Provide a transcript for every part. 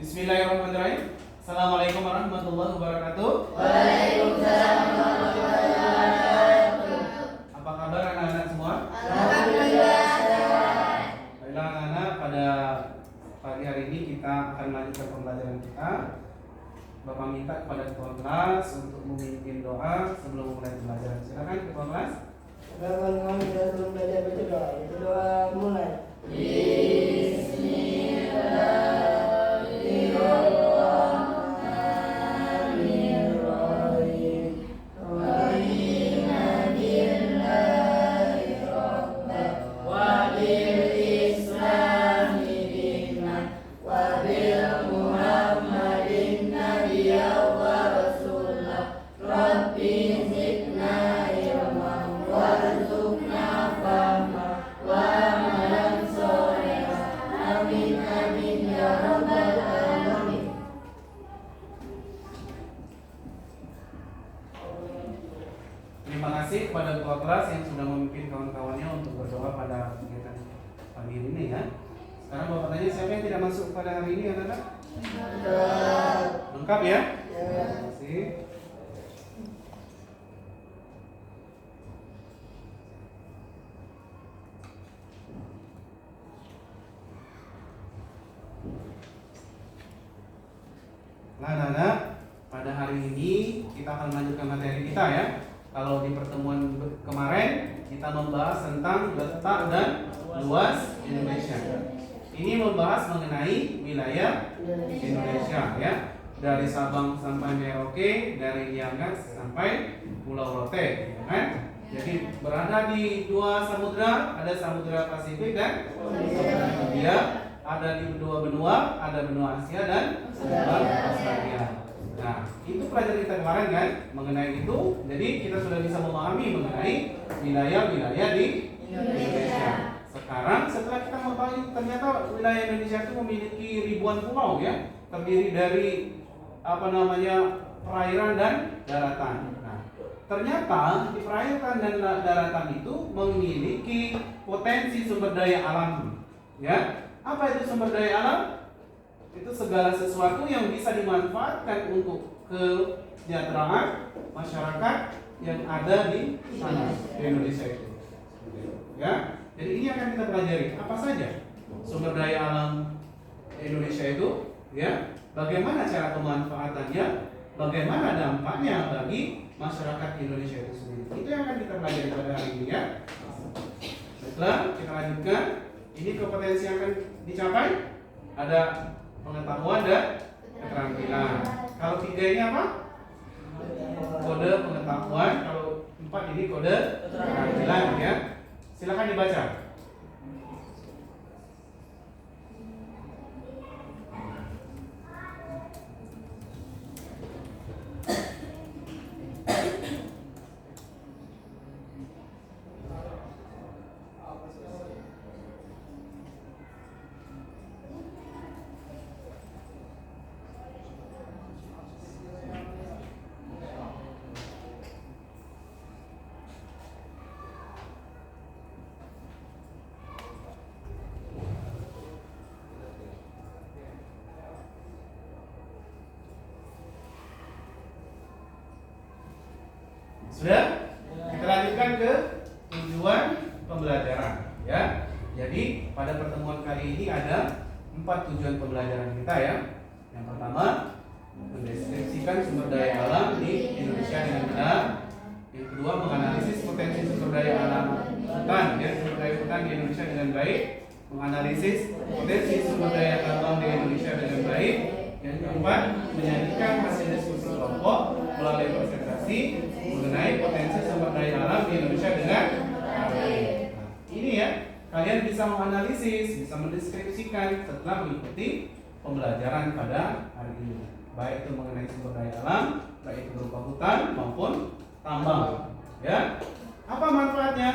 Bismillahirrahmanirrahim. Assalamualaikum warahmatullahi wabarakatuh. Waalaikumsalam warahmatullahi wabarakatuh. Apa kabar anak-anak semua? Alhamdulillah. Baiklah anak-anak, pada pagi hari ini kita akan melanjutkan pembelajaran kita. Bapak minta kepada ketua kelas untuk memimpin doa sebelum mulai pembelajaran. Silakan ketua kelas. Kawan kami sudah sebelum belajar baca doa. Itu doa mulai. Terima kasih kepada ketua kelas yang sudah memimpin kawan-kawannya untuk berdoa pada kegiatan pagi ini ya. Sekarang Bapak tanya, siapa yang tidak masuk pada hari ini anak-anak? Lengkap ya? Terima kasih. Nah anak-anak, pada hari ini kita akan melanjutkan materi kita ya. Kalau di pertemuan kemarin kita membahas tentang letak dan luas Indonesia. Ini membahas mengenai wilayah Indonesia ya. Dari Sabang sampai Merauke, dari Niagas sampai Pulau Rote, ya kan? Jadi berada di dua samudra, ada Samudra Pasifik dan Samudra Hindia, ada di dua benua, ada benua Asia dan benua Australia. Nah, itu pelajaran kita kemarin kan mengenai itu. Jadi kita sudah bisa memahami mengenai wilayah-wilayah di Indonesia. Sekarang setelah kita mengetahui ternyata wilayah Indonesia itu memiliki ribuan pulau ya, terdiri dari perairan dan daratan. Nah, ternyata di perairan dan daratan itu memiliki potensi sumber daya alam. Ya, apa itu sumber daya alam? Itu segala sesuatu yang bisa dimanfaatkan untuk kesejahteraan masyarakat yang ada di sana di Indonesia itu. Ya, jadi ini akan kita pelajari apa saja sumber daya alam Indonesia itu, ya, bagaimana cara pemanfaatannya, bagaimana dampaknya bagi masyarakat Indonesia itu sendiri. Itu yang akan kita pelajari pada hari ini ya. Setelah kita lanjutkan, ini kompetensi yang akan dicapai ada pengetahuan dan keterampilan. Kalau 3 ini apa? Kode pengetahuan. Kalau 4 ini kode keterampilan ya. Silakan dibaca. Sudah? Kita lanjutkan ke tujuan pembelajaran ya. Jadi pada pertemuan kali ini ada 4 tujuan pembelajaran kita ya. Yang pertama, mendeskripsikan sumber daya alam di Indonesia dengan benar. Yang kedua, menganalisis potensi sumber daya alam hutan ya, sumber daya hutan di Indonesia dengan baik. Menganalisis potensi sumber daya tambang di Indonesia dengan baik. Yang keempat, menyajikan hasil diskusi kelompok melalui presentasi mengenai potensi sumber daya alam di Indonesia dengan baik. Nah, ini ya, kalian bisa menganalisis, bisa mendeskripsikan setelah mengikuti pembelajaran pada hari ini. Baik itu mengenai sumber daya alam, baik itu berupa hutan maupun tambang. Ya, apa manfaatnya?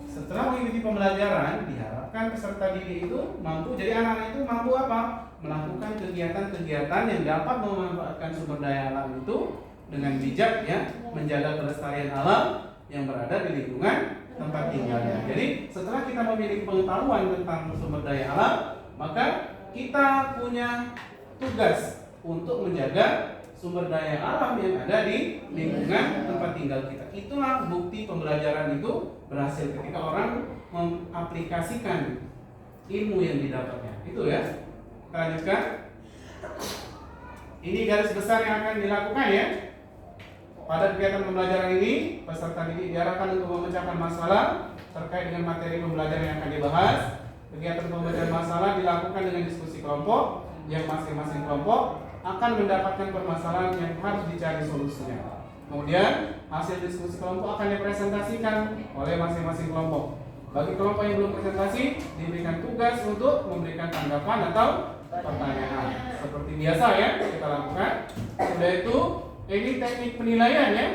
Setelah mengikuti pembelajaran, diharapkan peserta didik itu mampu, jadi anak-anak itu mampu apa? Melakukan kegiatan-kegiatan yang dapat memanfaatkan sumber daya alam itu dengan bijak ya, menjaga kelestarian alam yang berada di lingkungan tempat tinggalnya. Jadi setelah kita memiliki pengetahuan tentang sumber daya alam, maka kita punya tugas untuk menjaga sumber daya alam yang ada di lingkungan tempat tinggal kita. Itulah bukti pembelajaran itu berhasil ketika orang mengaplikasikan ilmu yang didapatnya. Itu ya. Kita lanjutkan. Ini garis besar yang akan dilakukan ya. Pada kegiatan pembelajaran ini, peserta didik diarahkan untuk memecahkan masalah terkait dengan materi pembelajaran yang akan dibahas. Kegiatan pembelajaran masalah dilakukan dengan diskusi kelompok, yang masing-masing kelompok akan mendapatkan permasalahan yang harus dicari solusinya. Kemudian, hasil diskusi kelompok akan dipresentasikan oleh masing-masing kelompok. Bagi kelompok yang belum presentasi, diberikan tugas untuk memberikan tanggapan atau pertanyaan. Seperti biasa ya, kita lakukan. Sudah itu, ini teknik penilaian ya.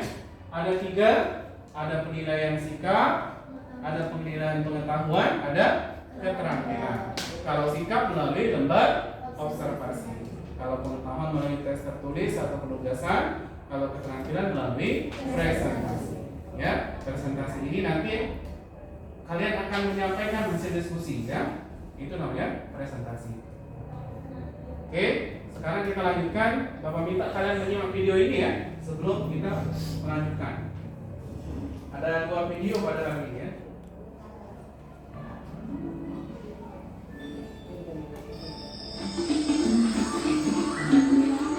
Ada 3, ada penilaian sikap, ada penilaian pengetahuan, ada keterampilan. Kalau sikap melalui lembar observasi, kalau pengetahuan melalui tes tertulis atau penugasan, kalau keterampilan melalui presentasi. Ya, presentasi ini nanti kalian akan menyampaikan hasil diskusi ya. Itu namanya presentasi. Oke, sekarang kita lanjutkan. Bapak minta kalian menyimak video ini ya sebelum kita melanjutkan. Ada 2 video pada hari ini ya.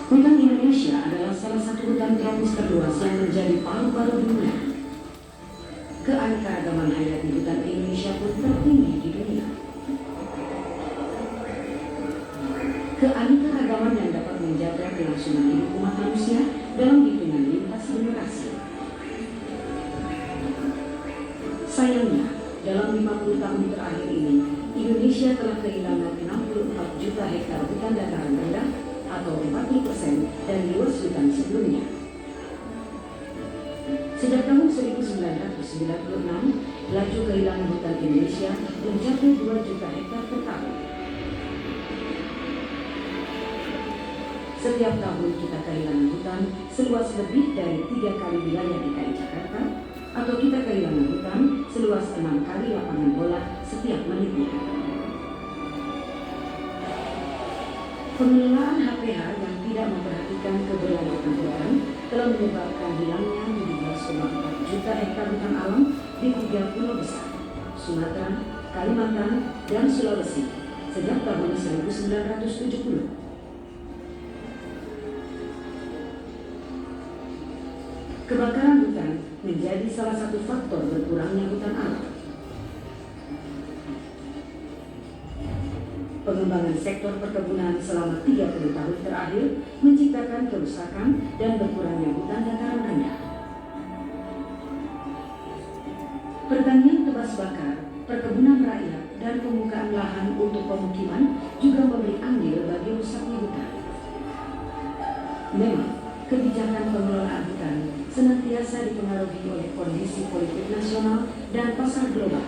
Hutan Indonesia adalah salah satu hutan tropis terluas yang menjadi paru-paru dunia. Keanekaragaman hayati hutan Indonesia pun tertinggi di dunia. Keanekaragaman yang dapat menjaga kelangsungan hidup umat manusia dalam hitungan lintas generasi. Sayangnya, dalam 50 tahun terakhir ini, Indonesia telah kehilangan 64 juta hektar hutan dataran rendah atau 40% dari luas hutan sebelumnya. Sejak tahun 1996, laju kehilangan hutan Indonesia mencapai 2 juta hektar per tahun. Setiap tahun kita kehilangan hutan seluas lebih dari 3 kali wilayah DKI Jakarta, atau kita kehilangan hutan seluas 6 kali lapangan bola setiap menitnya. Pengelolaan HPH yang tidak memperhatikan keberlanjutan hutan telah menyebabkan hilangnya 17,4 juta hektar hutan alam di 3 pulau besar, Sumatera, Kalimantan, dan Sulawesi sejak tahun 1970. Kebakaran hutan menjadi salah satu faktor berkurangnya hutan alam. Pengembangan sektor perkebunan selama 30 tahun terakhir menciptakan kerusakan dan berkurangnya hutan dataran rendah. Pertanian tebas bakar, perkebunan rakyat, dan pembukaan lahan untuk pemukiman juga memberi andil bagi rusaknya hutan. Memang, kebijakan pengelolaan hutan senantiasa dipengaruhi oleh kondisi politik nasional dan pasar global.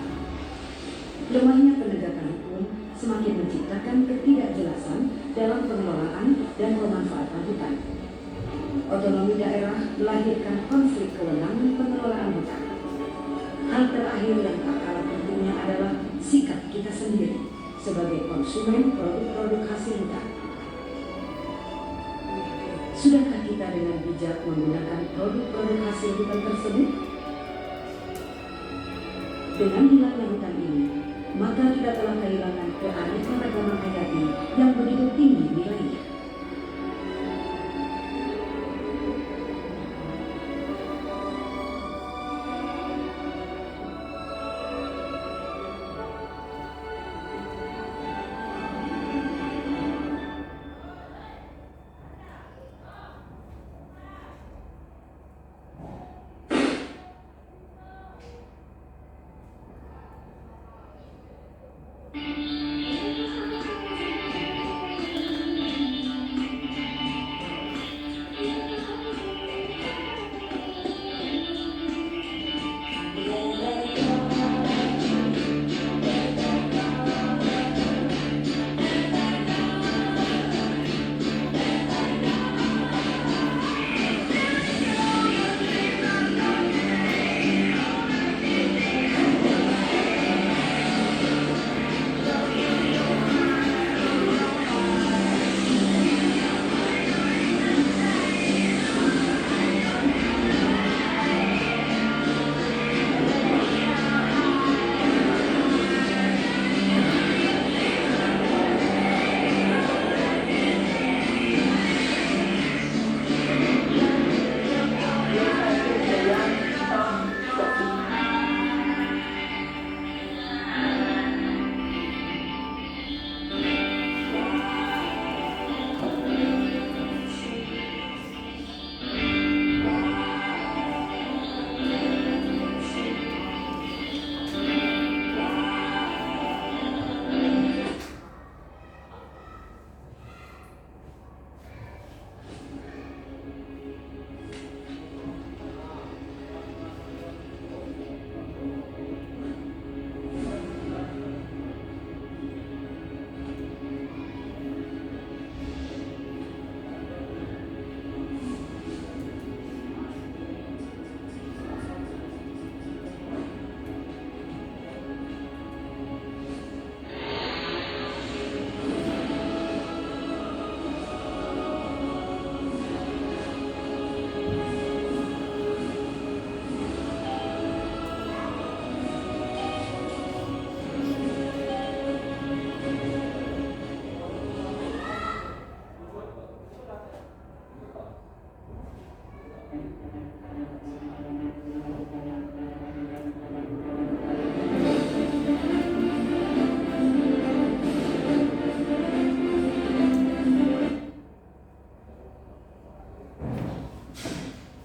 Lemahnya penegakan hukum semakin menciptakan ketidakjelasan dalam pengelolaan dan pemanfaatan hutan. Otonomi daerah melahirkan konflik kewenangan pengelolaan hutan. Hal terakhir yang tak kalah pentingnya adalah sikap kita sendiri sebagai konsumen produk-produk hasil hutan. Sudahkah kita dengan bijak menggunakan produk-produk hasil hutan tersebut? Dengan hilangnya hutan ini, maka kita telah kehilangan keanekaragaman hayati yang begitu tinggi nilainya.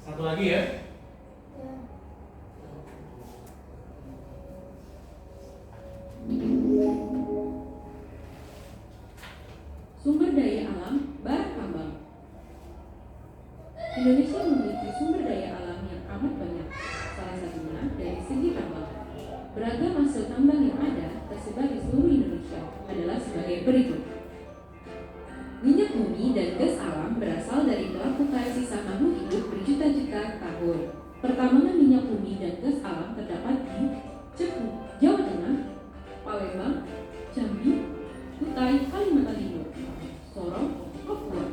Satu lagi ya. Sumber daya alam bahan tambang. Indonesia memiliki sumber daya alam yang amat banyak, salah satunya dari segi tambang. Beragam hasil tambang yang ada tersebar di seluruh Indonesia adalah sebagai berikut. Minyak bumi dan gas alam berasal dari pelapukan sisa makhluk hidup berjuta-juta tahun. Pertambangan minyak bumi dan gas alam terdapat di Cepu, Jawa Tengah, Palembang, Jambi, Kutai, Kalimantan Timur, Sorong, Papua.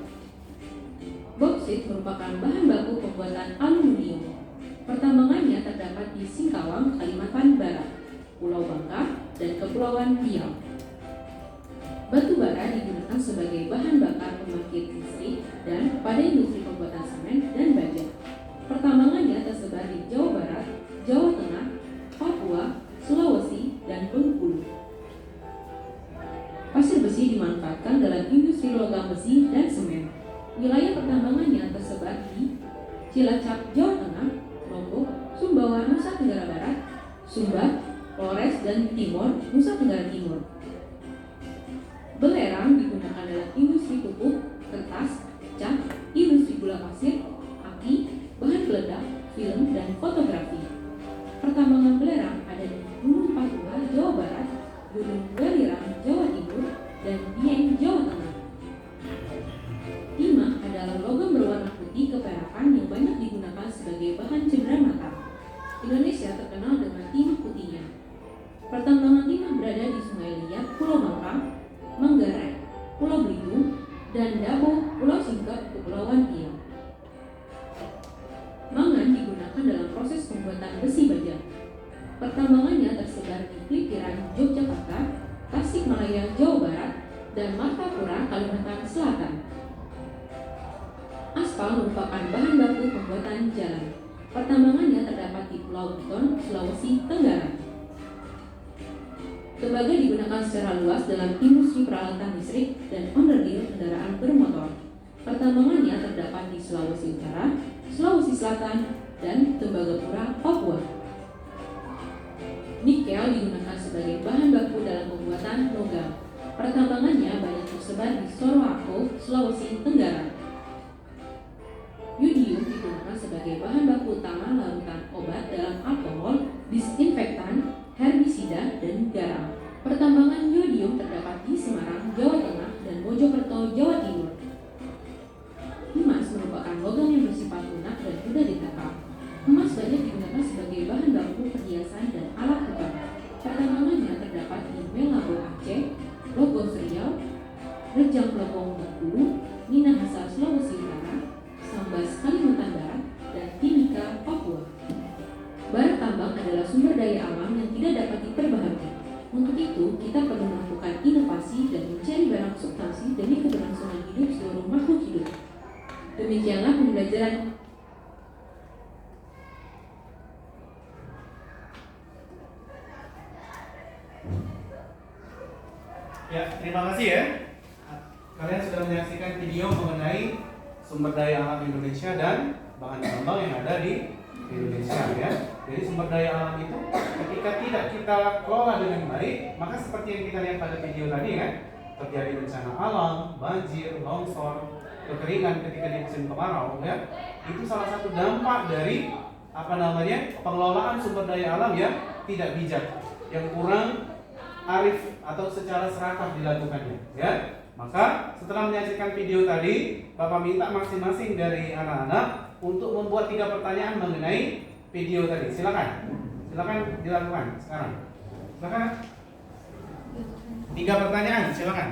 Boksit merupakan bahan baku pembuatan aluminium. Pertambangannya terdapat di Singkawang, Kalimantan Barat, Pulau Bangka, dan Kepulauan Riau. Batu bara digunakan sebagai bahan bakar pembangkit listrik dan pada industri pembuatan semen dan baja. Pertambangannya tersebar di Jawa Barat, Jawa Tengah, Papua, Sulawesi, dan Bengkulu. Pasir besi dimanfaatkan dalam industri logam besi dan semen. Wilayah pertambangannya tersebar di Cilacap, Jawa Tengah, Lombok, Sumbawa, Nusa Tenggara Barat, Sumba, Flores, dan Timor, Nusa Tenggara Timur. Belerang digunakan dalam industri pupuk, kertas, cat, industri gula pasir, aki, bahan peledak, film, dan fotografi. Pertambangan belerang ada di Gunung Papua, Jawa Barat, Gunung Welirang, Jawa Timur, dan Dieng, Jawa Tengah. Timah adalah logam berwarna putih keperakan yang banyak digunakan sebagai bahan cenderamata. Indonesia terkenal dengan timah putihnya. Pertambangan timah berada di Sungai Liat, Pulau Bangka, Manggarai, Pulau Belitung, dan Dabo, Pulau Singkep, Kepulauan Riau. Mangan digunakan dalam proses pembuatan besi baja. Pertambangannya tersebar di Pelipiran, Yogyakarta, Tasikmalaya, Jawa Barat, dan Martapura, Kalimantan Selatan. Aspal merupakan bahan baku pembuatan jalan. Pertambangannya terdapat di Pulau Buton, Sulawesi Tenggara. Tembaga digunakan secara luas dalam industri peralatan listrik dan onderdil kendaraan bermotor. Pertambangannya terdapat di Sulawesi Utara, Sulawesi Selatan, dan Tembagapura, Papua. Nikel digunakan sebagai bahan baku dalam pembuatan logam. Pertambangannya banyak tersebar di Sorowako, Sulawesi Tenggara. Yodium digunakan sebagai bahan baku utama larutan obat dalam alkohol, disinfektan, herbisida, dan garam. Pertambangan yodium terdapat di Semarang, Jawa Tengah, dan Mojokerto, Jawa Timur. Emas merupakan logam yang bersifat lunak dan mudah ditangkap. Emas banyak digunakan sebagai bahan baku perhiasan dan alat tukang. Pertambangannya terdapat di Melabo Aceh, Logos Riau, Rejang Lebong Bengkulu, Minahasa Sulawesi Utara, Sambas Kalimantan Barat, dan Timika Papua. Bara tambang adalah sumber daya alam yang tidak dapat diperbaharui. Untuk itu, kita perlu melakukan inovasi dan mencari barang substansi demi keberlangsungan hidup seluruh makhluk hidup. Demikianlah pembelajaran. Ya, terima kasih ya. Kalian sudah menyaksikan video mengenai sumber daya alam Indonesia dan bahan tambang yang ada di Indonesia ya. Jadi sumber daya alam itu ketika tidak kita kelola dengan baik, maka seperti yang kita lihat pada video tadi kan, terjadi bencana alam, banjir, longsor, kekeringan ketika di musim kemarau ya. Itu salah satu dampak dari pengelolaan sumber daya alam yang tidak bijak, yang kurang arif atau secara serakah dilakukannya ya. Maka setelah menyaksikan video tadi, Bapak minta masing-masing dari anak-anak untuk membuat 3 pertanyaan mengenai video tadi. Silakan dilakukan sekarang. Silakan. 3 pertanyaan, silakan.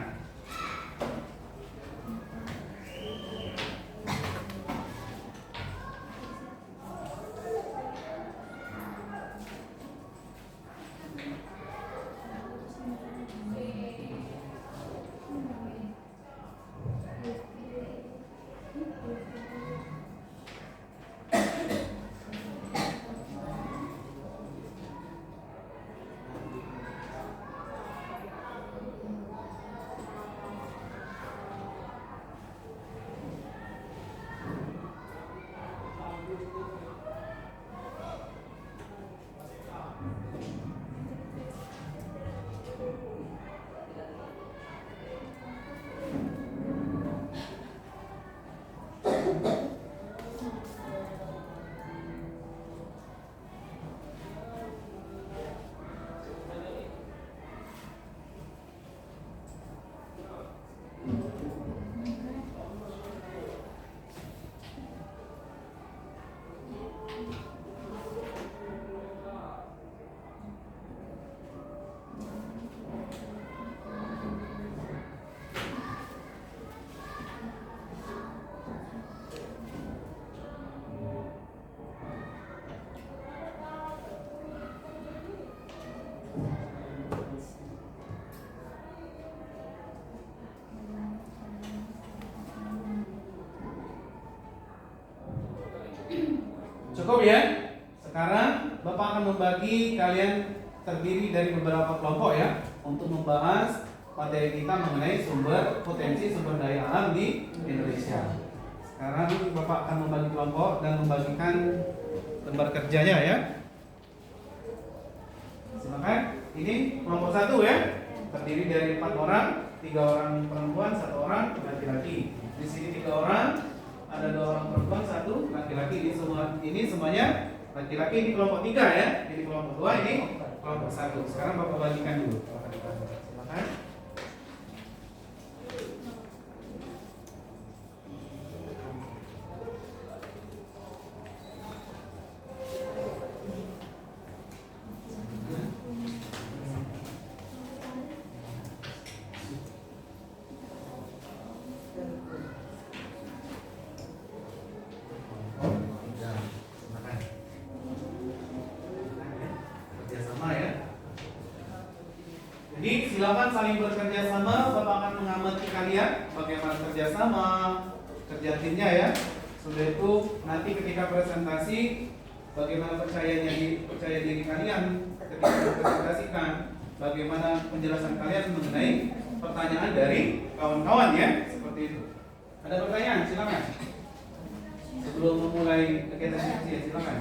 Cukup ya? Sekarang Bapak akan membagi kalian terdiri dari beberapa kelompok ya untuk membahas materi kita mengenai potensi sumber daya alam di Indonesia. Sekarang Bapak akan membagi kelompok dan membagikan lembar kerjanya ya. Silakan. Ini kelompok 1 ya. Terdiri dari 4 orang, 3 orang perempuan, 1 orang laki-laki. Di sini 3 orang, ada 2 orang perempuan, 1 laki-laki. Ini semuanya laki-laki. Ini kelompok 3 ya. Ini kelompok 2, ini kelompok 1. Sekarang Bapak bagikan dulu. Silakan. Jadi silakan saling bekerja sama. Bapak akan mengamati kalian bagaimana kerja sama, kerja timnya ya. Sudah itu nanti ketika presentasi bagaimana percaya diri kalian ketika mempresentasikan, bagaimana penjelasan kalian mengenai pertanyaan dari kawan-kawan ya, seperti itu. Ada pertanyaan? Silakan. Sebelum memulai kegiatan diskusi, silakan.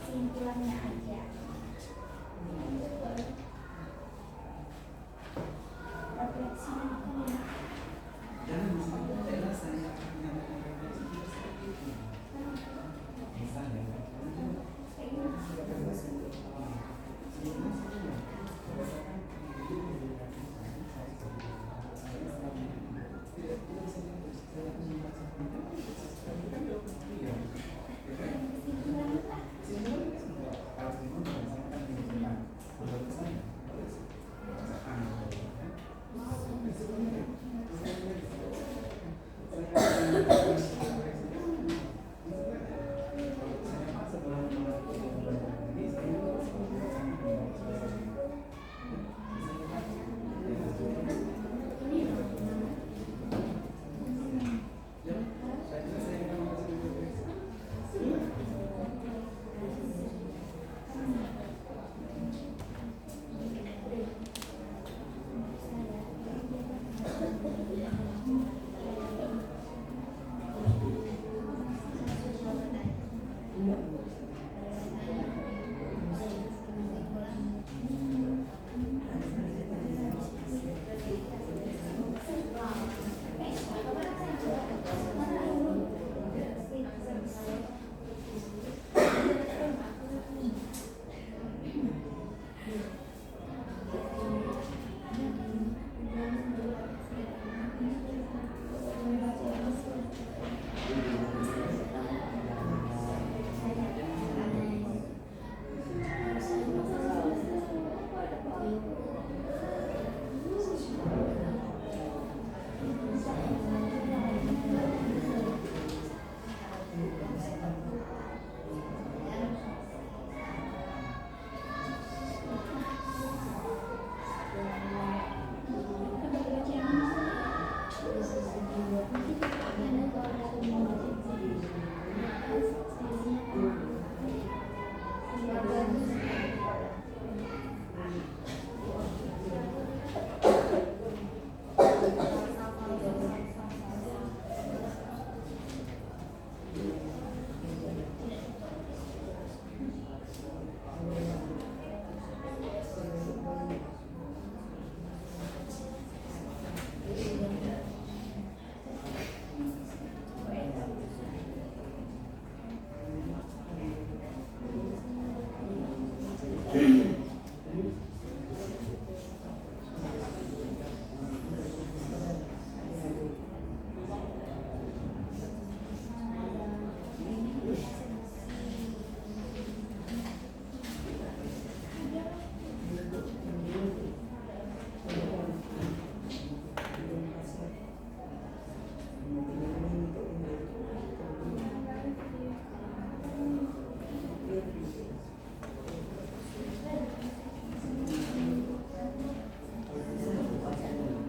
kesimpulannya aja. Refleksi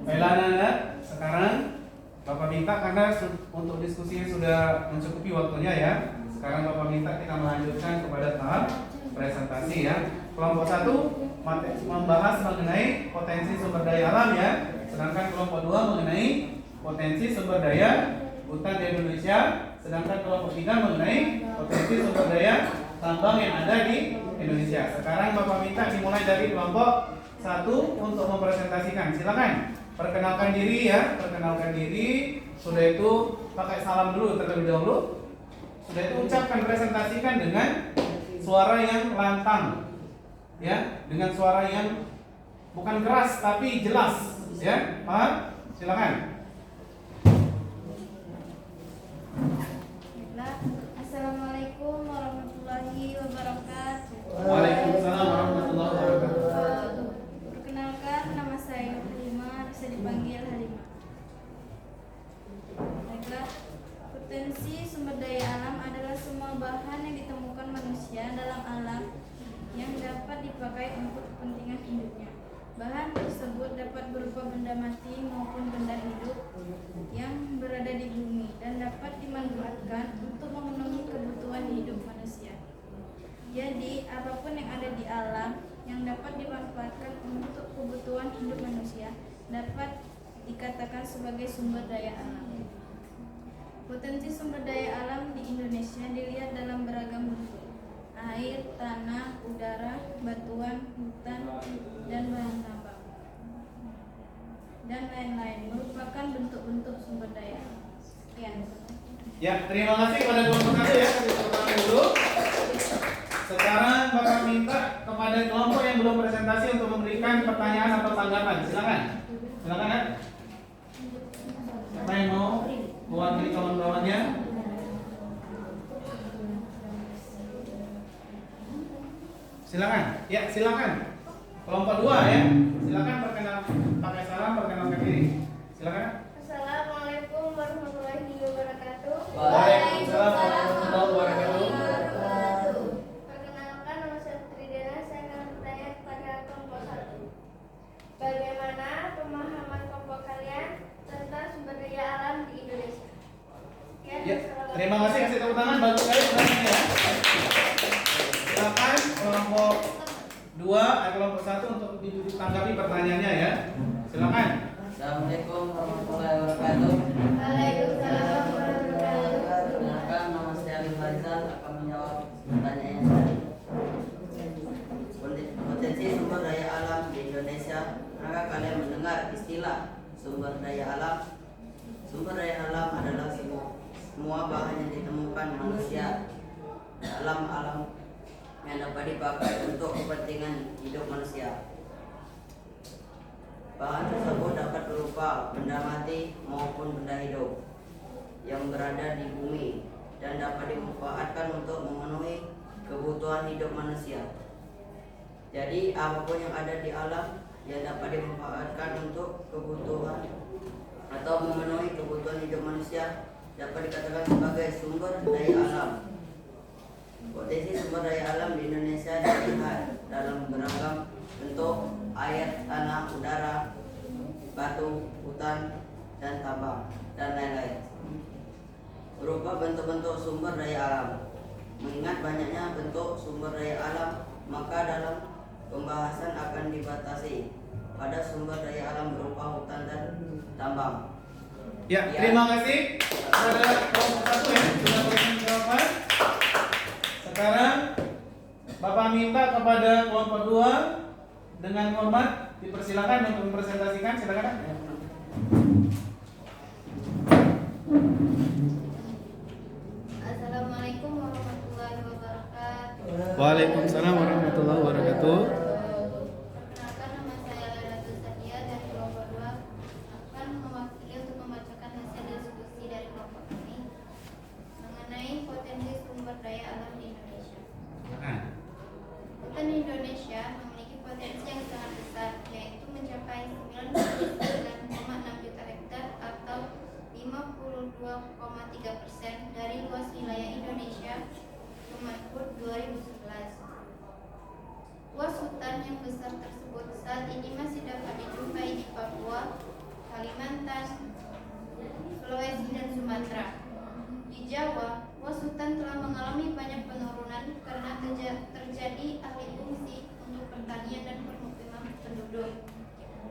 Baiklah anak-anak, sekarang Bapak minta karena untuk diskusinya sudah mencukupi waktunya ya. Sekarang Bapak minta kita melanjutkan kepada tahap presentasi ya. Kelompok 1 membahas mengenai potensi sumber daya alam ya. Sedangkan kelompok 2 mengenai potensi sumber daya hutan di Indonesia. Sedangkan kelompok 3 mengenai potensi sumber daya tambang yang ada di Indonesia. Sekarang Bapak minta dimulai dari kelompok 1 untuk mempresentasikan. Silakan. Perkenalkan diri ya, perkenalkan diri. Sudah itu pakai salam dulu terlebih dahulu. Sudah itu ucapkan, presentasikan dengan suara yang lantang, ya, dengan suara yang bukan keras tapi jelas, ya, paham? Silakan. Assalamualaikum warahmatullahi wabarakatuh. Waalaikumsalam warahmatullahi wabarakatuh. Perkenalkan, nama saya Nurima, bisa dipanggil Halimah. Baiklah, potensi sumber daya alam Bahan tersebut dapat berupa benda mati maupun benda hidup yang berada di bumi dan dapat dimanfaatkan untuk memenuhi kebutuhan hidup manusia. Jadi, apapun yang ada di alam yang dapat dimanfaatkan untuk kebutuhan hidup manusia dapat dikatakan sebagai sumber daya alam. Potensi sumber daya alam di Indonesia dilihat dalam beragam bentuk: air, tanah, udara, batuan, hutan, dan bahan tambang, dan lain-lain merupakan bentuk-bentuk sumber daya alam. Sekian. Ya, terima kasih kepada kelompok satu ya. Kasih tepuk tangan dulu. Sekarang Bapak minta kepada kelompok yang belum presentasi untuk memberikan pertanyaan atau tanggapan. Silakan. Silakan ya. Siapa yang mau mewakili kawan-kawannya? Silakan. Ya, silakan. Kelompok 2 ya. Silakan perkenalkan, pakai salam, perkenalkan diri. Silakan. Assalamualaikum warahmatullahi wabarakatuh. Waalaikumsalam warahmatullahi wabarakatuh. Perkenalkan, nama saya Putri Dena. Saya akan bertanya kepada kelompok 1. Bagaimana pemahaman kelompok kalian tentang sumber daya alam di Indonesia? Sekian. Ya, terima kasih. Kasih tepuk tangan. Bagus sekali pertanyaannya ya. Silakan kelompok 2 kelompok 1 untuk ditanggapi pertanyaannya ya. Silakan. Assalamualaikum warahmatullahi wabarakatuh. Waalaikumsalam warahmatullahi wabarakatuh. Perkenalkan, nama saya Alif Faizal akan menjawab pertanyaan tadi. Potensi sumber daya alam di Indonesia. Maka kalian mendengar istilah sumber daya alam? Sumber daya alam adalah semua bahan yang ditemukan manusia dalam alam yang dapat dipakai untuk kepentingan hidup manusia. Bahan tersebut dapat berupa benda mati maupun benda hidup yang berada di bumi dan dapat dimanfaatkan untuk memenuhi kebutuhan hidup manusia. Jadi apapun yang ada di alam yang dapat dimanfaatkan untuk kebutuhan atau memenuhi kebutuhan hidup manusia dapat dikatakan sebagai sumber daya alam. Potensi sumber daya alam di Indonesia dilihat dalam beragam bentuk: air, tanah, udara, batu, hutan, dan tambang, dan lain-lain. Berupa bentuk-bentuk sumber daya alam. Mengingat banyaknya bentuk sumber daya alam, maka dalam pembahasan akan dibatasi pada sumber daya alam berupa hutan dan tambang. Ya, terima kasih kepada kelompok 1 ya sudah memberikan jawaban. Sekarang Bapak minta kepada kelompok 2 dengan hormat dipersilakan untuk mempresentasikan. Silakan. Assalamualaikum warahmatullahi wabarakatuh. Waalaikumsalam warahmatullahi wabarakatuh. Perkenalkan, nama saya Lailatul Sadia dari kelompok 2 akan mewakili untuk membacakan hasil diskusi dari kelompok kami mengenai potensi sumber daya alam di Indonesia. Hutan Indonesia memiliki potensi yang sangat besar, yaitu mencapai 99,6 juta hektar atau 52,3% dari luas wilayah Indonesia Kemenhub 2011. Luas hutan yang besar tersebut saat ini masih dapat dijumpai di Papua, Kalimantan, Sulawesi, dan Sumatera. Di Jawa, luas hutan telah mengalami banyak penurunan karena terjadi alih fungsi untuk pertanian dan permukiman penduduk.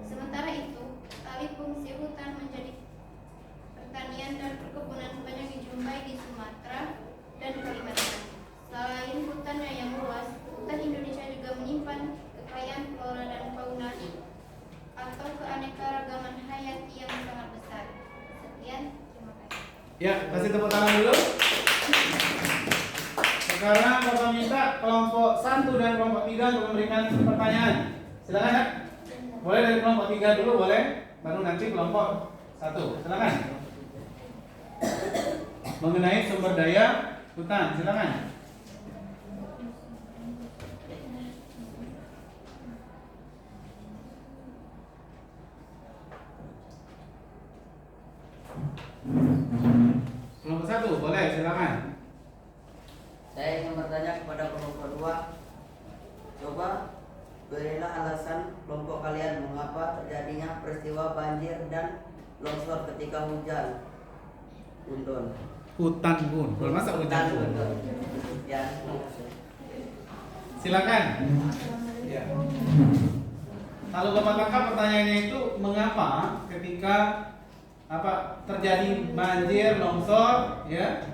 Sementara itu, alih fungsi hutan menjadi pertanian dan perkebunan banyak dijumpai di Sumatera dan Kalimantan. Selain hutannya yang luas, hutan Indonesia juga menyimpan kekayaan flora dan fauna atau keanekaragaman hayati yang sangat besar. Sekian, terima kasih. Ya, kasih tepuk tangan dulu. Sekarang Bapak minta kelompok 1 dan kelompok 3 untuk memberikan pertanyaan. Silakan ya. Boleh dari kelompok 3 dulu, boleh. Baru nanti kelompok 1. Silakan. Mengenai sumber daya hutan, silakan. Kelompok 1, boleh, silakan. Saya ingin bertanya kepada kelompok 2. Coba Berilah alasan kelompok kalian mengapa terjadinya peristiwa banjir dan longsor ketika hujan gundul. Hutan gundul, masa hujan gundul? Ya. Silakan. Ya. Kalau Bapak tangkap pertanyaannya itu mengapa ketika terjadi banjir, longsor, ya,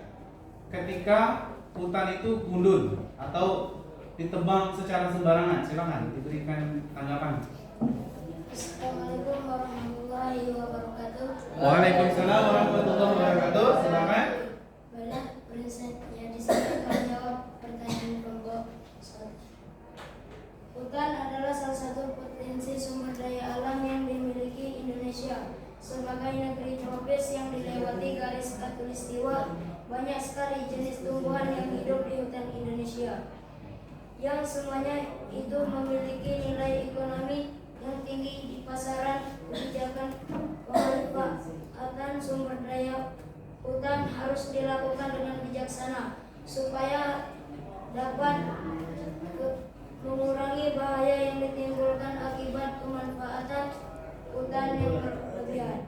ketika hutan itu gundul atau ditebang secara sembarangan? Silakan diberikan tanggapan. Assalamualaikum warahmatullahi wabarakatuh. Waalaikumsalam warahmatullahi wabarakatuh. Silakan. Banyak prinsipnya di sini akan jawab pertanyaan kelompok. Hutan adalah salah satu potensi sumber daya alam yang dimiliki Indonesia. Sebagai negeri tropis yang dilewati garis khatulistiwa, banyak sekali jenis tumbuhan yang hidup di hutan Indonesia, yang semuanya itu memiliki nilai ekonomi yang tinggi di pasaran. Kebijakan pemanfaatan sumber daya hutan harus dilakukan dengan bijaksana supaya dapat mengurangi bahaya yang ditimbulkan akibat pemanfaatan hutan yang berlebihan.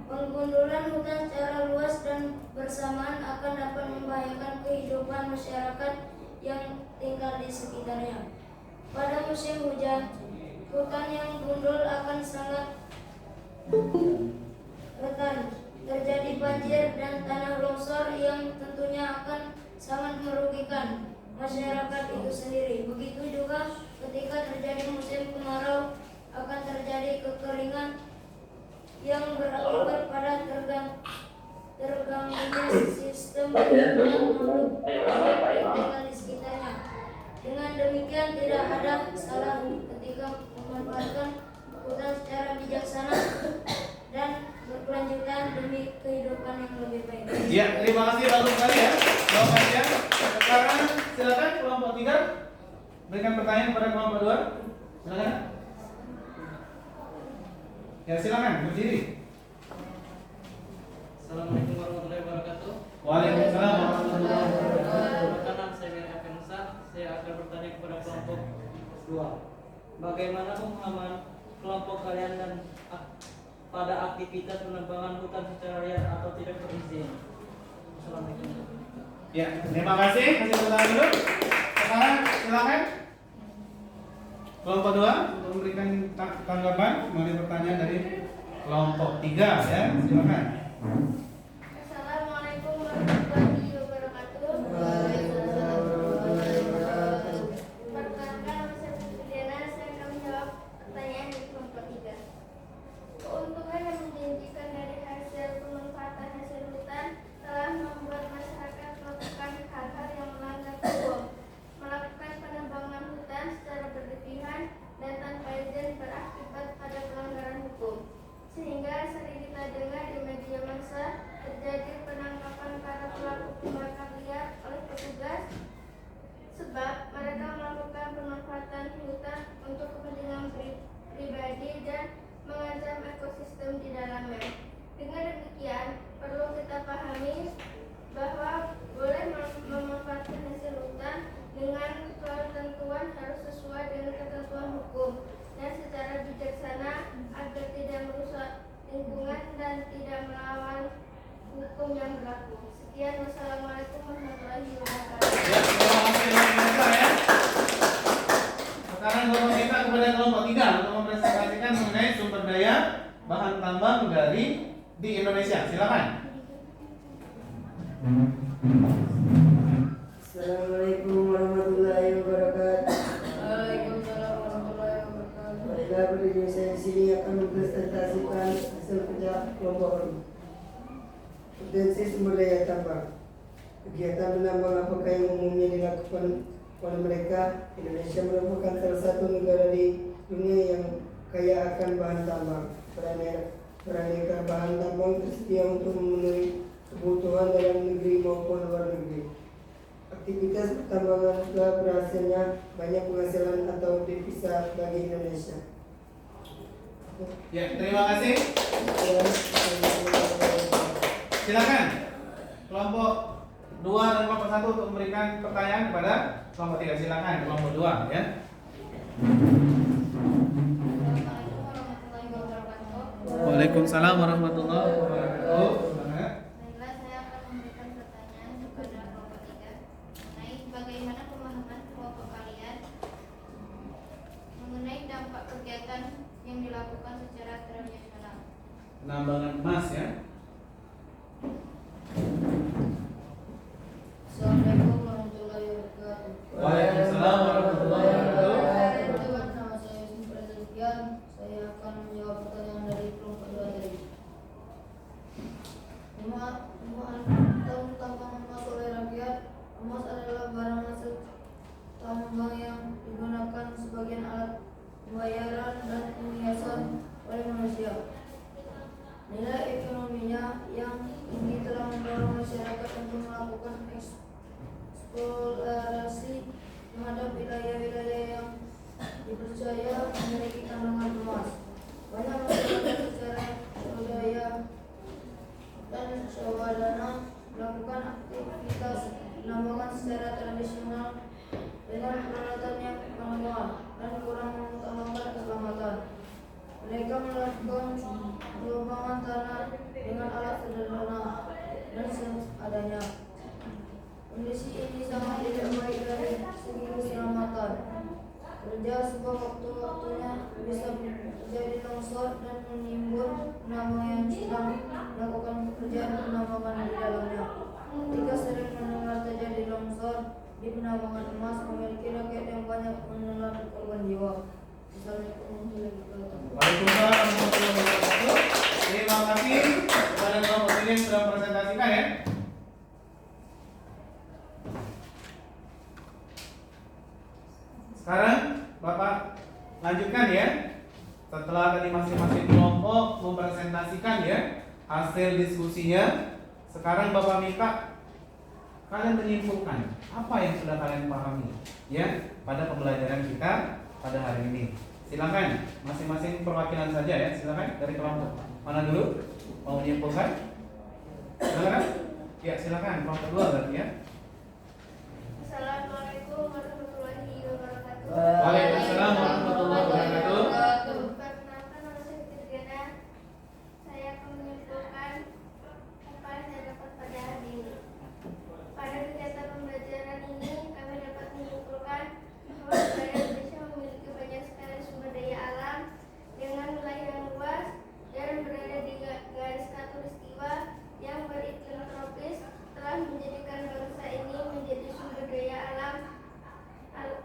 Penggundulan hutan secara luas dan bersamaan akan dapat membahayakan kehidupan masyarakat yang tinggal di sekitarnya. Pada musim hujan, hutan yang gundul akan sangat rentan terjadi banjir dan tanah longsor yang tentunya akan sangat merugikan masyarakat itu sendiri. Begitu juga ketika terjadi musim kemarau akan terjadi kekeringan yang berakibat pada terganggunya sistem makhluk yang tinggal di sekitarnya. Dengan demikian tidak ada salah ketika memanfaatkan hutan secara bijaksana dan berkelanjutan demi kehidupan yang lebih baik. Ya, terima kasih bagus sekali ya jawabannya. Sekarang silakan kelompok 3 berikan pertanyaan kepada kelompok 2. Silakan. Ya, silakan berdiri. Assalamualaikum warahmatullahi wabarakatuh. Waalaikumsalam warahmatullahi wabarakatuh. Perkenalkan saya Mira Afensa. Saya akan bertanya kepada kelompok 2. Bagaimana pemahaman kelompok kalian dan pada aktivitas penebangan hutan secara liar atau tidak berizin? Assalamualaikum. Ya, terima kasih. Kasih tepuk tangan dulu. Sekarang silakan kelompok 2 untuk memberikan tanggapan mengenai pertanyaan dari kelompok 3 ya. Silakan. Assalamualaikum warahmatullahi wabarakatuh. Perkenalkan, saya Fitriana. Saya akan menjawab pertanyaan dari kelompok 3. Keuntungan yang menjanjikan dari hasil pemanfaatan hasil hutan telah membuat masyarakat melakukan hal-hal yang melanggar hukum, melakukan penebangan hutan secara berlebihan dan tanpa izin berakibat pada pelanggaran hukum, sehingga sering kita dengar di media massa terjadi penangkapan para pelaku pembakar liar oleh petugas sebab mereka melakukan pemanfaatan hutan untuk kepentingan pribadi dan mengancam ekosistem di dalamnya. Dengan demikian, perlu kita pahami bahwa boleh memanfaatkan hasil hutan dengan ketentuan harus sesuai dengan ketentuan hukum dan secara bijaksana agar tidak merusak lingkungan dan tidak melawan hukum yang berlaku. Sekian, wassalamualaikum warahmatullahi wabarakatuh. Ya, terima kasih luar biasa ya. Sekarang kelompok kita kepada kelompok 3 untuk mempresentasikan mengenai sumber daya bahan tambang dari di Indonesia. Silakan. Assalamualaikum warahmatullahi wabarakatuh. Waalaikumsalam warahmatullahi wabarakatuh. Baiklah, berdiri saya di sini akan mempresentasikan hasil kerja kelompok kami. Potensi sumber daya tambang. Kegiatan menambang apakah yang umumnya dilakukan oleh mereka? Indonesia merupakan salah satu negara di dunia yang kaya akan bahan tambang. Beraneka bahan tambang tersedia untuk memenuhi kebutuhan dalam negeri maupun luar negeri. Aktivitas pertambangan telah berhasilnya banyak penghasilan atau devisa bagi Indonesia. Ya, terima kasih. Silakan kelompok 2 dan kelompok 1 untuk memberikan pertanyaan kepada kelompok 3. Silakan kelompok 2 ya. Assalamualaikum warahmatullahi wabarakatuh. Waalaikumsalam warahmatullahi wabarakatuh. Baiklah, saya akan memberikan pertanyaan kepada kelompok 3 mengenai bagaimana pemahaman kelompok kalian mengenai dampak kegiatan yang dilakukan secara tradisional. Penambangan emas ya. Assalamualaikum warahmatullahi wabarakatuh. Waalaikumsalam warahmatullahi wabarakatuh. Teman-teman, nama saya Simpel Zulfian. Saya akan menjawab pertanyaan dari kelompok 2 tadi. Tentang emas oleh rakyat. Emas adalah barang hasil tambang yang digunakan sebagai alat pembayaran dan penghiasan oleh manusia. Nilai ekonominya yang tinggi telah mendorong masyarakat untuk melakukan eksplorasi terhadap wilayah-wilayah yang dipercaya memiliki kandungan emas. Banyak masyarakat secara budaya dan swadana melakukan aktivitas penambangan secara tradisional dengan peralatan yang manual dan kurang mengutamakan keselamatan. Mereka melakukan pelubangan tanah dengan alat sederhana dan seadanya. Kondisi ini sangat tidak baik dari segi keselamatan. Kerja sebab waktu-waktunya bisa terjadi longsor dan menimbun penambang yang sedang melakukan pekerjaan penambangan di dalamnya. Ketika sering mendengar terjadi longsor di penambangan emas, memiliki rakyat yang banyak menelan korban jiwa. Assalamualaikum warahmatullahi wabarakatuh. Waalaikumsalam warahmatullahi wabarakatuh. Terima kasih kepada kelompok ini yang sudah presentasikan ya. Sekarang Bapak lanjutkan ya. Setelah tadi masing-masing kelompok mempresentasikan ya hasil diskusinya, sekarang Bapak minta kalian menyimpulkan apa yang sudah kalian pahami ya pada pembelajaran kita pada hari ini. Silakan masing-masing perwakilan saja ya. Silakan dari kelompok mana dulu mau menyimpulkan? Silakan. Ya silakan kelompok 2 berarti ya. Assalamualaikum warahmatullahi wabarakatuh. Waalaikumsalam warahmatullahi wabarakatuh. Perkenalkan, nama saya Firgana. Saya akan menyimpulkan apa yang saya dapat pada hari ini. Pada kegiatan pembelajaran ini, kami dapat menyimpulkan bahwa negara Indonesia memiliki banyak sekali sumber daya alam dengan wilayah yang luas dan berada di garis khatulistiwa yang beriklim tropis, telah menjadikan bangsa ini menjadi sumber daya alam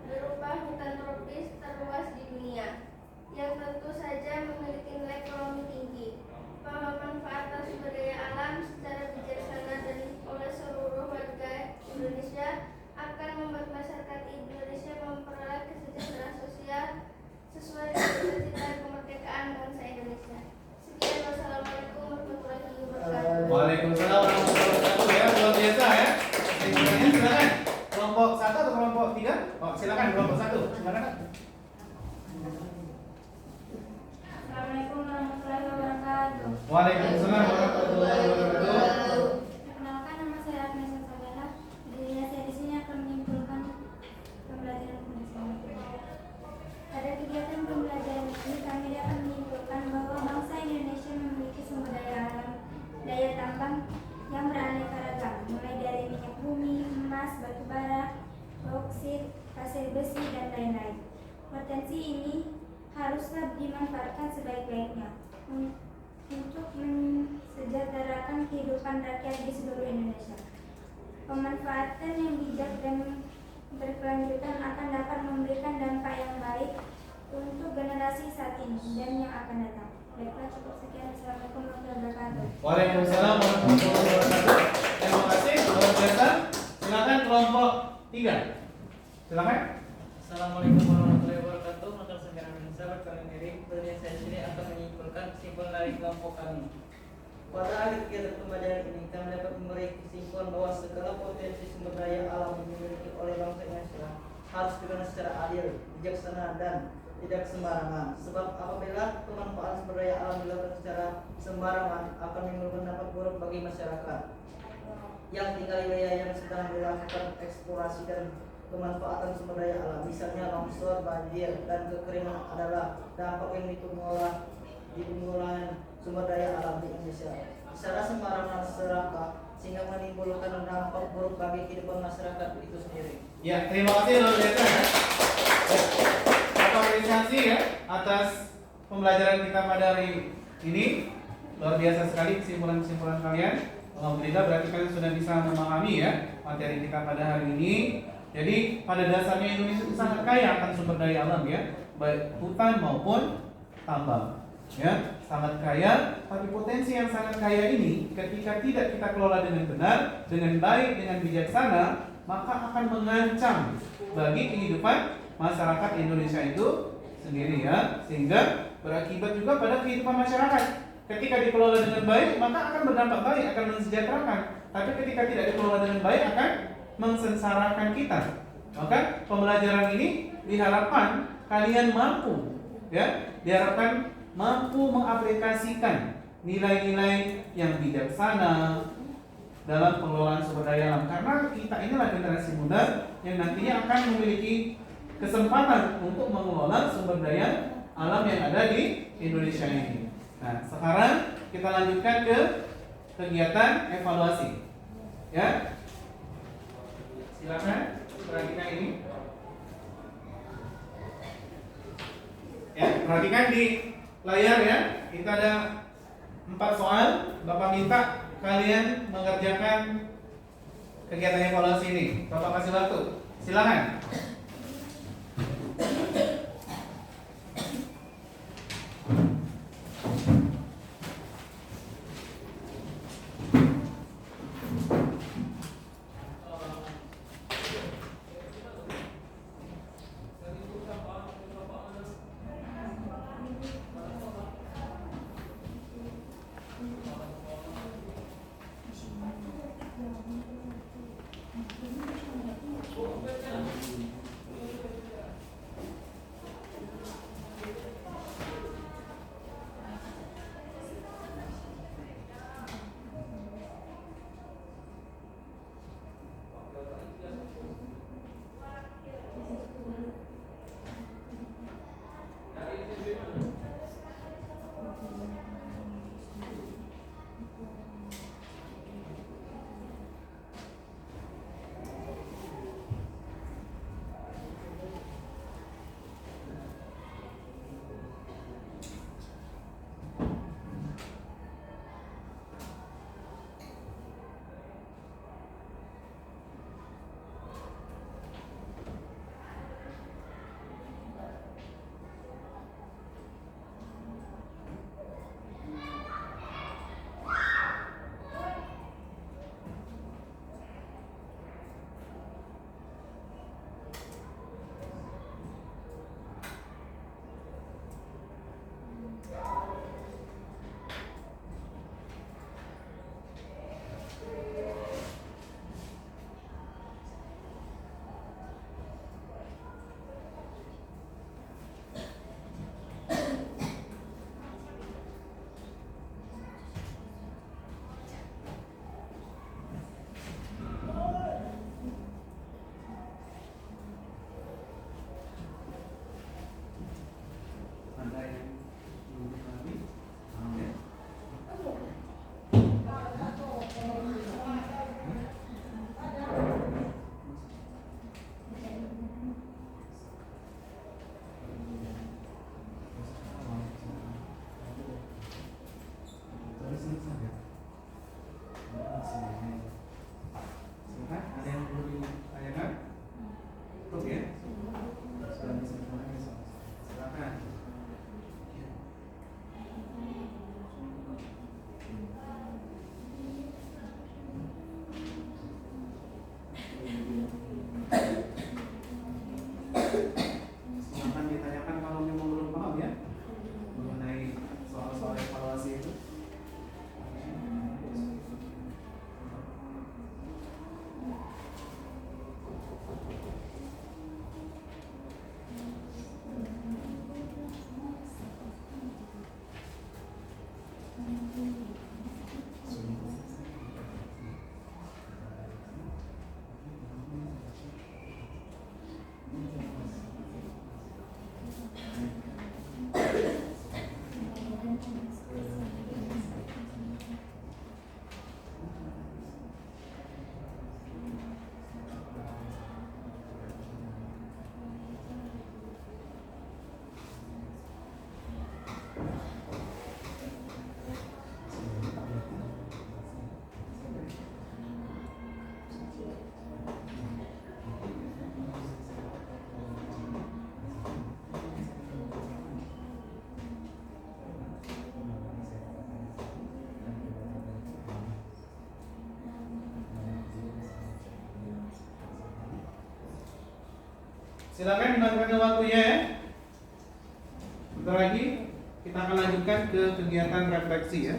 berupa hutan tropis terluas di dunia, yang tentu saja memiliki nilai ekonomi tinggi. Pemanfaatan sumber daya alam secara bijaksana dan oleh seluruh warga Indonesia akan membuat masyarakat Indonesia memperoleh kesejahteraan sosial sesuai dengan cita-cita kemerdekaan bangsa Indonesia. Sekian, wassalamualaikum warahmatullahi wabarakatuh. Waalaikumsalam warahmatullahi wabarakatuh ya, luar biasa ya. Kesimpulannya silakan. Kelompok 1 atau kelompok 3? Oh, silakan kelompok 1. Silakan. Assalamualaikum warahmatullahi wabarakatuh. Waalaikumsalam warahmatullahi wabarakatuh. Perkenalkan, nama saya Agnes Sabella. Saya di sini akan menyimpulkan pembelajaran pembelajaran. Pada kegiatan pembelajaran ini kami dapat menyimpulkan bahwa bangsa Indonesia memiliki sumber daya alam, daya tambang yang beraneka ragam, mulai dari minyak bumi, emas, batu bara, bauksit, pasir besi, dan lain-lain. Potensi ini haruslah dimanfaatkan sebaik-baiknya untuk mensejahterakan kehidupan rakyat di seluruh Indonesia. Pemanfaatan yang bijak dan berkelanjutan akan dapat memberikan dampak yang baik untuk generasi saat ini dan yang akan datang. Baiklah, cukup sekian. Assalamualaikum warahmatullahi wabarakatuh. Waalaikumsalam warahmatullahi wabarakatuh. Terima kasih luar biasa. Silakan kelompok 3. Silakan. Assalamualaikum warahmatullahi wabarakatuh. Maka sekarang sahabat kami miring, kemudian saya sini akan menyimpulkan kesimpulan dari kelompok kami. Pada akhir kegiatan pembelajaran ini, kami dapat memberi kesimpulan bahwa segala potensi sumber daya alam yang dimiliki oleh bangsa Indonesia harus digunakan secara adil, bijaksana, dan tidak sembarangan. Sebab apabila pemanfaatan sumber daya alam dilakukan secara sembarangan akan menimbulkan dampak buruk bagi masyarakat yang tinggal di wilayah yang sedang dilakukan eksplorasi dan kemanfaatan sumber daya alam, misalnya longsor, banjir, dan kekeringan adalah dampak yang di penggunaan sumber daya alam di Indonesia. Secara sembarang dan serakah sehingga menimbulkan dampak buruk bagi kehidupan masyarakat itu sendiri. Ya, terima kasih luar biasa ya. Apresiasi ya atas pembelajaran kita pada hari ini. Luar biasa sekali kesimpulan-kesimpulan kalian. Alhamdulillah berarti kalian sudah bisa memahami ya materi kita pada hari ini. Jadi pada dasarnya Indonesia itu sangat kaya akan sumber daya alam ya, baik hutan maupun tambang. Ya, sangat kaya, tapi potensi yang sangat kaya ini ketika tidak kita kelola dengan benar, dengan baik, dengan bijaksana, maka akan mengancam bagi kehidupan masyarakat Indonesia itu sendiri ya, sehingga berakibat juga pada kehidupan masyarakat. Ketika dikelola dengan baik, maka akan berdampak baik, akan mensejahterakan. Tapi ketika tidak dikelola dengan baik, akan mengsengsarakan kita. Maka pembelajaran ini diharapkan kalian mampu, ya, diharapkan mampu mengaplikasikan nilai-nilai yang bijaksana dalam pengelolaan sumber daya alam. Karena kita inilah generasi muda yang nantinya akan memiliki kesempatan untuk mengelola sumber daya alam yang ada di Indonesia ini. Nah, sekarang kita lanjutkan ke kegiatan evaluasi. Ya, silakan perhatikan ini. Ya, perhatikan di layar ya. Kita ada 4 soal. Bapak minta kalian mengerjakan kegiatan evaluasi ini. Bapak kasih waktu. Silakan. Silakan dimanfaatkan waktunya ya. Bentar lagi kita akan lanjutkan ke kegiatan refleksi ya.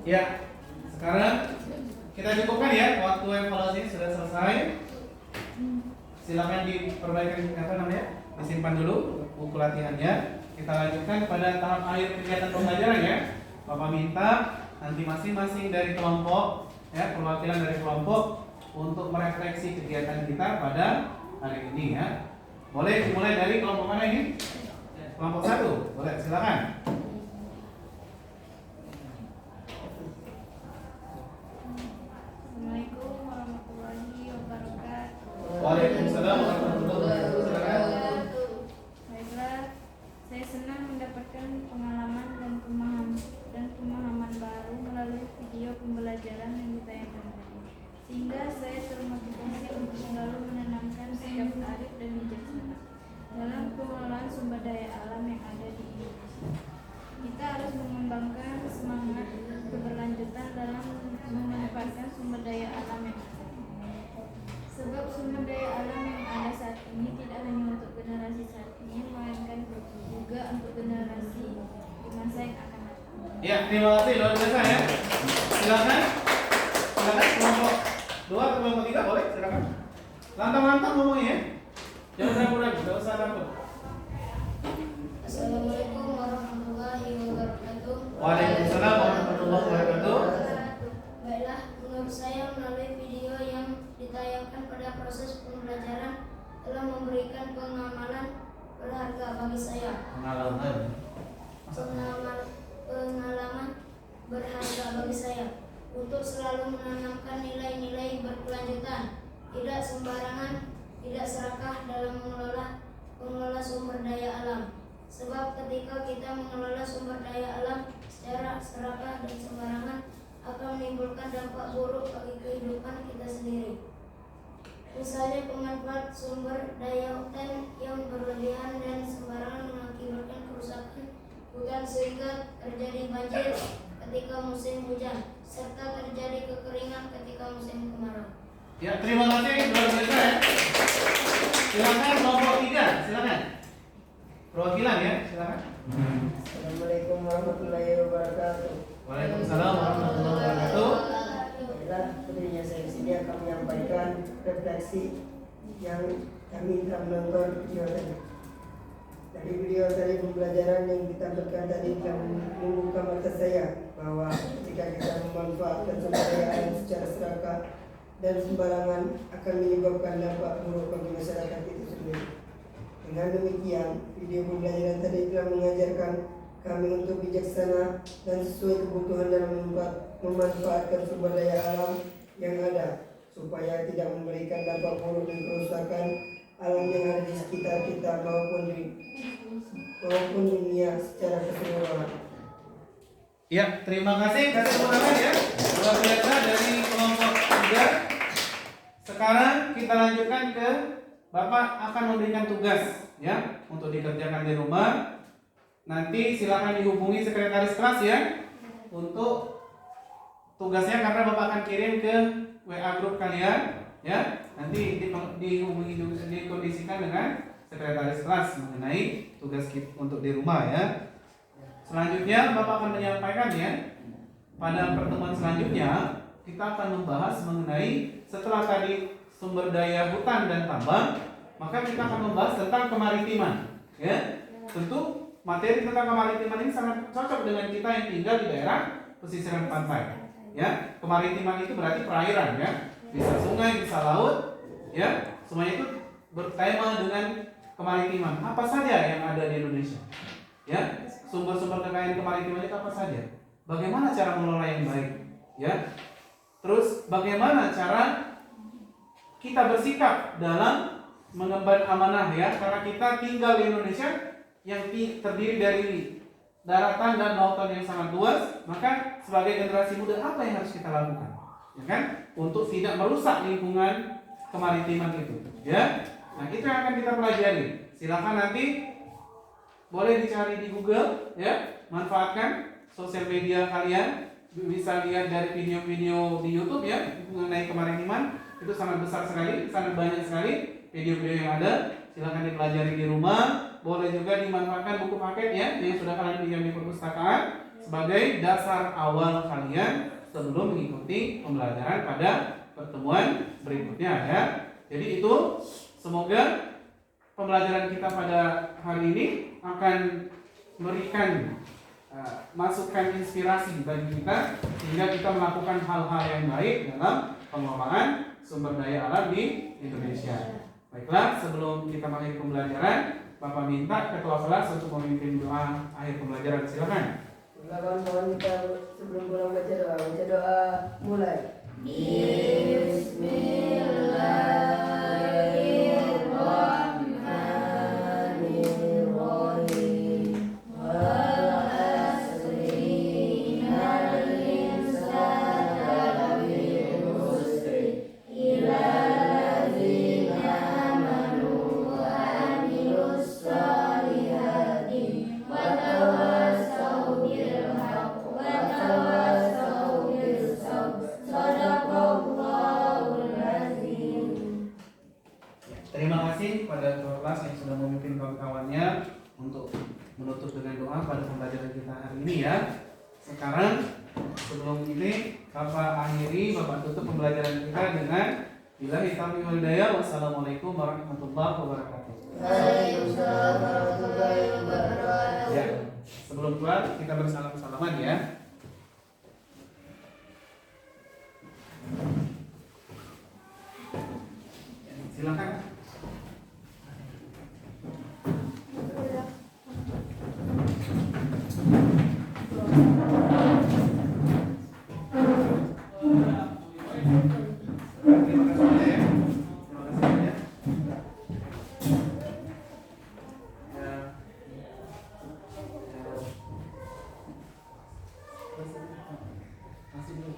Ya, sekarang kita cukupkan ya, waktu evaluasi sudah selesai. Silakan diperbaikan disimpan dulu buku latihannya. Kita lanjutkan pada tahap akhir kegiatan pembelajaran ya. Bapak minta nanti masing-masing dari kelompok ya, perwakilan dari kelompok untuk merefleksi kegiatan kita pada hari ini ya. Boleh dimulai dari kelompok mana ini? Kelompok 1, boleh silakan. Assalamualaikum warahmatullahi wabarakatuh. Waalaikumsalam warahmatullahi wabarakatuh. Baiklah, saya senang mendapatkan pengalaman dan pemahaman baru melalui video pembelajaran yang ditayangkan tadi, sehingga saya termotivasi untuk selalu menanamkan sikap arif dan bijaksana dalam pengelolaan sumber daya alam yang ada di Indonesia. Kita harus mengembangkan semangat keberlanjutan dalam memanfaatkan sumber daya alam yang ada. Sebab sumber daya alam yang ada saat ini tidak hanya untuk generasi saat ini, melainkan juga untuk generasi di masa yang akan datang. Ya, terima kasih luar biasa ya. Silakan kelompok 2 atau kelompok 3 boleh silakan. Lantang-lantang ngomongnya ya. Jangan ragu-ragu, tidak usah takut. Assalamualaikum warahmatullahi wabarakatuh. Waalaikumsalam warahmatullahi wabarakatuh. Baiklah, menurut saya melalui video yang ditayangkan pada proses pembelajaran telah memberikan pengalaman berharga bagi saya. Pengalaman Berharga bagi saya untuk selalu menanamkan nilai-nilai berkelanjutan, tidak sembarangan, tidak serakah dalam mengelola sumber daya alam. Sebab ketika kita mengelola sumber daya alam secara serakah dan sembarangan akan menimbulkan dampak buruk bagi kehidupan kita sendiri. Misalnya pemanfaat sumber daya hutan yang berlebihan dan sembarangan mengakibatkan kerusakan hutan sehingga terjadi banjir ketika musim hujan serta terjadi kekeringan ketika musim kemarau. Ya, terima kasih luar biasa ya. Silakan kelompok 3, silakan. Perwakilan ya, silakan. Assalamualaikum warahmatullahi wabarakatuh. Waalaikumsalam warahmatullahi wabarakatuh. Baiklah, sepertinya saya di sini akan menyampaikan refleksi yang kami telah menonton video tadi. Dari video tadi pembelajaran yang ditampilkan tadi telah membuka mata saya bahwa ketika kita memanfaatkan sumber daya alam secara serakah dan sembarangan akan menyebabkan dampak buruk bagi masyarakat itu sendiri. Dengan demikian, video pembelajaran tadi telah mengajarkan kami untuk bijaksana dan sesuai kebutuhan dalam memanfaatkan sumber daya alam yang ada, supaya tidak memberikan dampak buruk dan kerusakan alam yang ada di sekitar kita maupun dunia secara keseluruhan. Ya, terima kasih. Kasih tepuk tangan ya. Luar biasa dari kelompok 3. Sekarang kita lanjutkan ke Bapak akan memberikan tugas ya untuk dikerjakan di rumah. Nanti silakan dihubungi sekretaris kelas ya untuk tugasnya, karena Bapak akan kirim ke WA grup kalian ya. Nanti dihubungi juga, dikondisikan dengan sekretaris kelas mengenai tugas kita untuk di rumah ya. Selanjutnya Bapak akan menyampaikan ya, pada pertemuan selanjutnya kita akan membahas mengenai, setelah tadi sumber daya hutan dan tambang, maka kita akan membahas tentang kemaritiman ya. Tentu materi tentang kemaritiman ini sangat cocok dengan kita yang tinggal di daerah pesisiran pantai ya. Kemaritiman itu berarti perairan ya, bisa sungai, bisa laut ya, semuanya itu bertema dengan kemaritiman. Apa saja yang ada di Indonesia ya, sumber-sumber kekayaan kemaritiman itu apa saja, bagaimana cara mengelola yang baik ya, terus bagaimana cara kita bersikap dalam mengemban amanah ya, karena kita tinggal di Indonesia yang terdiri dari daratan dan lautan yang sangat luas. Maka sebagai generasi muda apa yang harus kita lakukan ya kan, untuk tidak merusak lingkungan kemaritiman itu ya. Nah, itu yang akan kita pelajari. Silakan nanti boleh dicari di Google ya, manfaatkan sosial media kalian, bisa lihat dari video-video di YouTube ya mengenai kemaritiman. Itu sangat besar sekali, sangat banyak sekali video-video yang ada. Silakan dipelajari di rumah. Boleh juga dimanfaatkan buku paket ya yang sudah kalian pinjam di perpustakaan sebagai dasar awal kalian sebelum mengikuti pembelajaran pada pertemuan berikutnya ya. Jadi itu, semoga pembelajaran kita pada hari ini akan memberikan masukan inspirasi bagi kita sehingga kita melakukan hal-hal yang baik dalam pengelolaan sumber daya alam di Indonesia. Baiklah, sebelum kita mengakhiri pembelajaran, Bapak minta ketua kelas untuk memimpin doa akhir pembelajaran. Silakan. Kawan-kawan kita sebelum pulang baca doa mulai. Terima kasih pada ketua kelas yang sudah memimpin kawan-kawannya untuk menutup dengan doa pada pembelajaran kita hari ini ya. Sekarang sebelum ini Bapak akhiri, Bapak tutup pembelajaran kita dengan billahi taufiq wal hidayah. Wassalamualaikum warahmatullahi wabarakatuh. Waalaikumsalam warahmatullahi wabarakatuh. Ya, sebelum keluar kita bersalam-salaman ya. Silakan. Masih dulu.